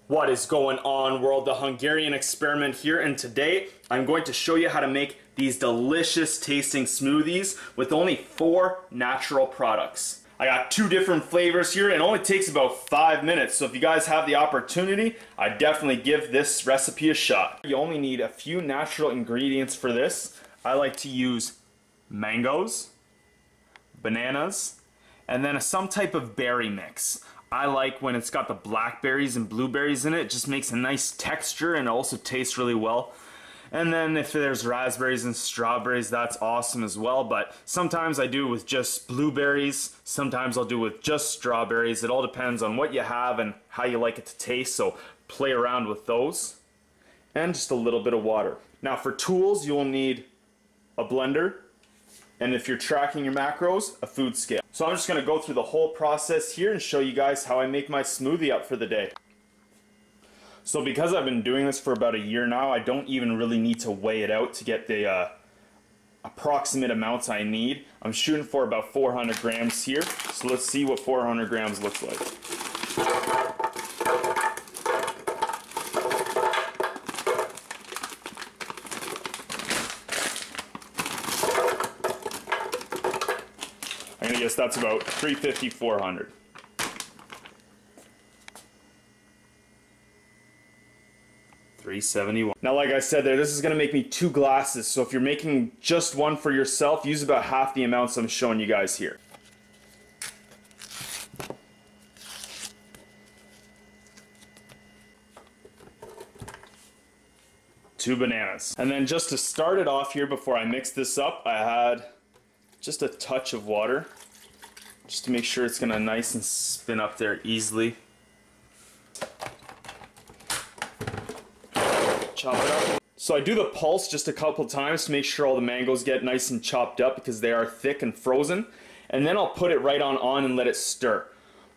What is going on, world? The Hungarian experiment here, and today I'm going to show you how to make these delicious tasting smoothies with only 4 natural products. I got 2 different flavors here, and it only takes about 5 minutes, so if you guys have the opportunity, I definitely give this recipe a shot. You only need a few natural ingredients for this. I like to use mangoes, bananas, and then some type of berry mix. I like when it's got the blackberries and blueberries in it. It just makes a nice texture and it also tastes really well. And then if there's raspberries and strawberries, that's awesome as well. But sometimes I do it with just blueberries. Sometimes I'll do it with just strawberries. It all depends on what you have and how you like it to taste. So play around with those. And just a little bit of water. Now for tools, you'll need a blender. And if you're tracking your macros, a food scale. So I'm just going to go through the whole process here and show you guys how I make my smoothie up for the day. So because I've been doing this for about a year now, I don't even really need to weigh it out to get the approximate amounts I need. I'm shooting for about 400 grams here. So let's see what 400 grams looks like. I'm gonna guess that's about 350, 400. $371. Now, like I said there, this is gonna make me 2 glasses. So if you're making just one for yourself, use about half the amounts I'm showing you guys here. Two bananas. And then just to start it off here before I mix this up, I had just a touch of water, just to make sure it's gonna nice and spin up there easily. Chop it up. So I do the pulse just a couple times to make sure all the mangoes get nice and chopped up because they are thick and frozen. And then I'll put it right on and let it stir.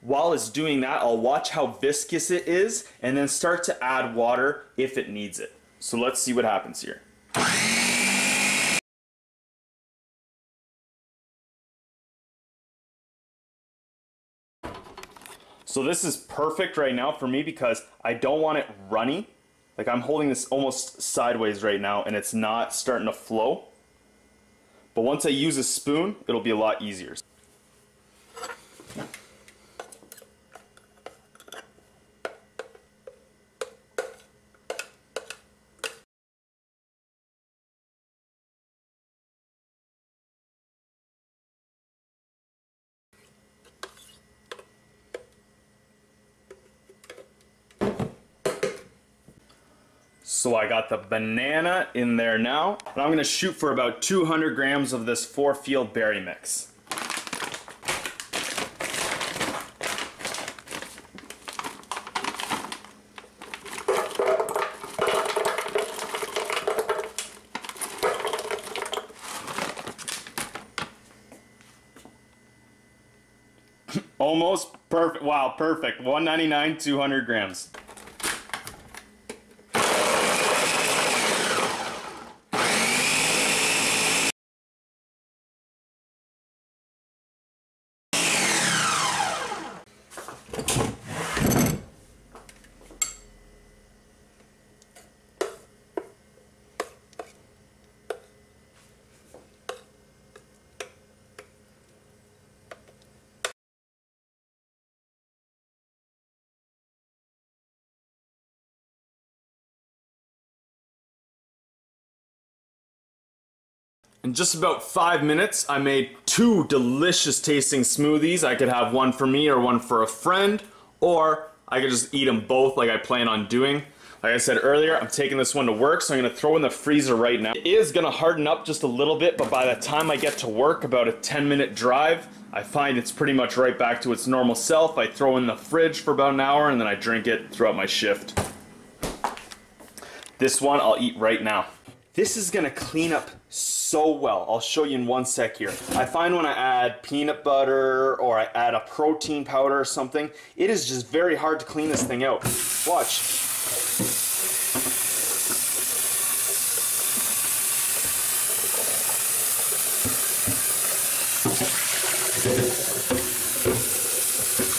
While it's doing that, I'll watch how viscous it is and then start to add water if it needs it. So let's see what happens here. So this is perfect right now for me because I don't want it runny. Like I'm holding this almost sideways right now and it's not starting to flow. But once I use a spoon, it'll be a lot easier. So I got the banana in there now, and I'm going to shoot for about 200 grams of this 4-field berry mix. Almost perfect. Wow, perfect. $1.99, 200 grams. In just about 5 minutes, I made 2 delicious tasting smoothies. I could have one for me or one for a friend, or I could just eat them both like I plan on doing. Like I said earlier, I'm taking this one to work, so I'm gonna throw in the freezer right now. It is gonna harden up just a little bit, but by the time I get to work, about a 10-minute drive, I find it's pretty much right back to its normal self. I throw in the fridge for about an hour, and then I drink it throughout my shift. This one I'll eat right now. This is gonna clean up so well. I'll show you in one sec here. I find when I add peanut butter or I add a protein powder or something, it is just very hard to clean this thing out. Watch.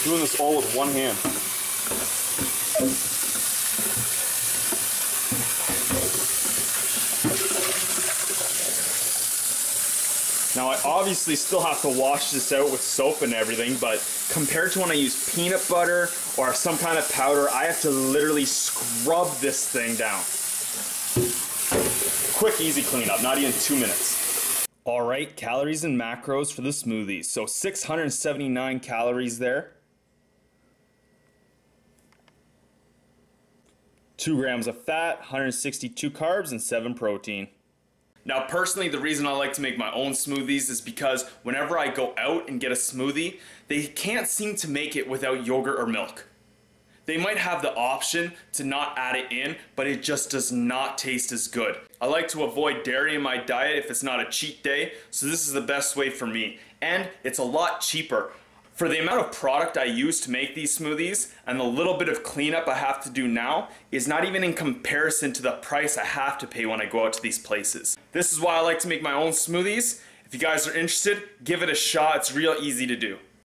Doing this all with one hand. Now I obviously still have to wash this out with soap and everything, but compared to when I use peanut butter or some kind of powder, I have to literally scrub this thing down. Quick, easy cleanup, not even 2 minutes. All right, calories and macros for the smoothies. So 679 calories there. 2 grams of fat, 162 carbs, and 7 protein. Now personally, the reason I like to make my own smoothies is because whenever I go out and get a smoothie, they can't seem to make it without yogurt or milk. They might have the option to not add it in, but it just does not taste as good. I like to avoid dairy in my diet if it's not a cheat day, so this is the best way for me. And it's a lot cheaper. For the amount of product I use to make these smoothies and the little bit of cleanup I have to do now is not even in comparison to the price I have to pay when I go out to these places. This is why I like to make my own smoothies. If you guys are interested, give it a shot. It's real easy to do.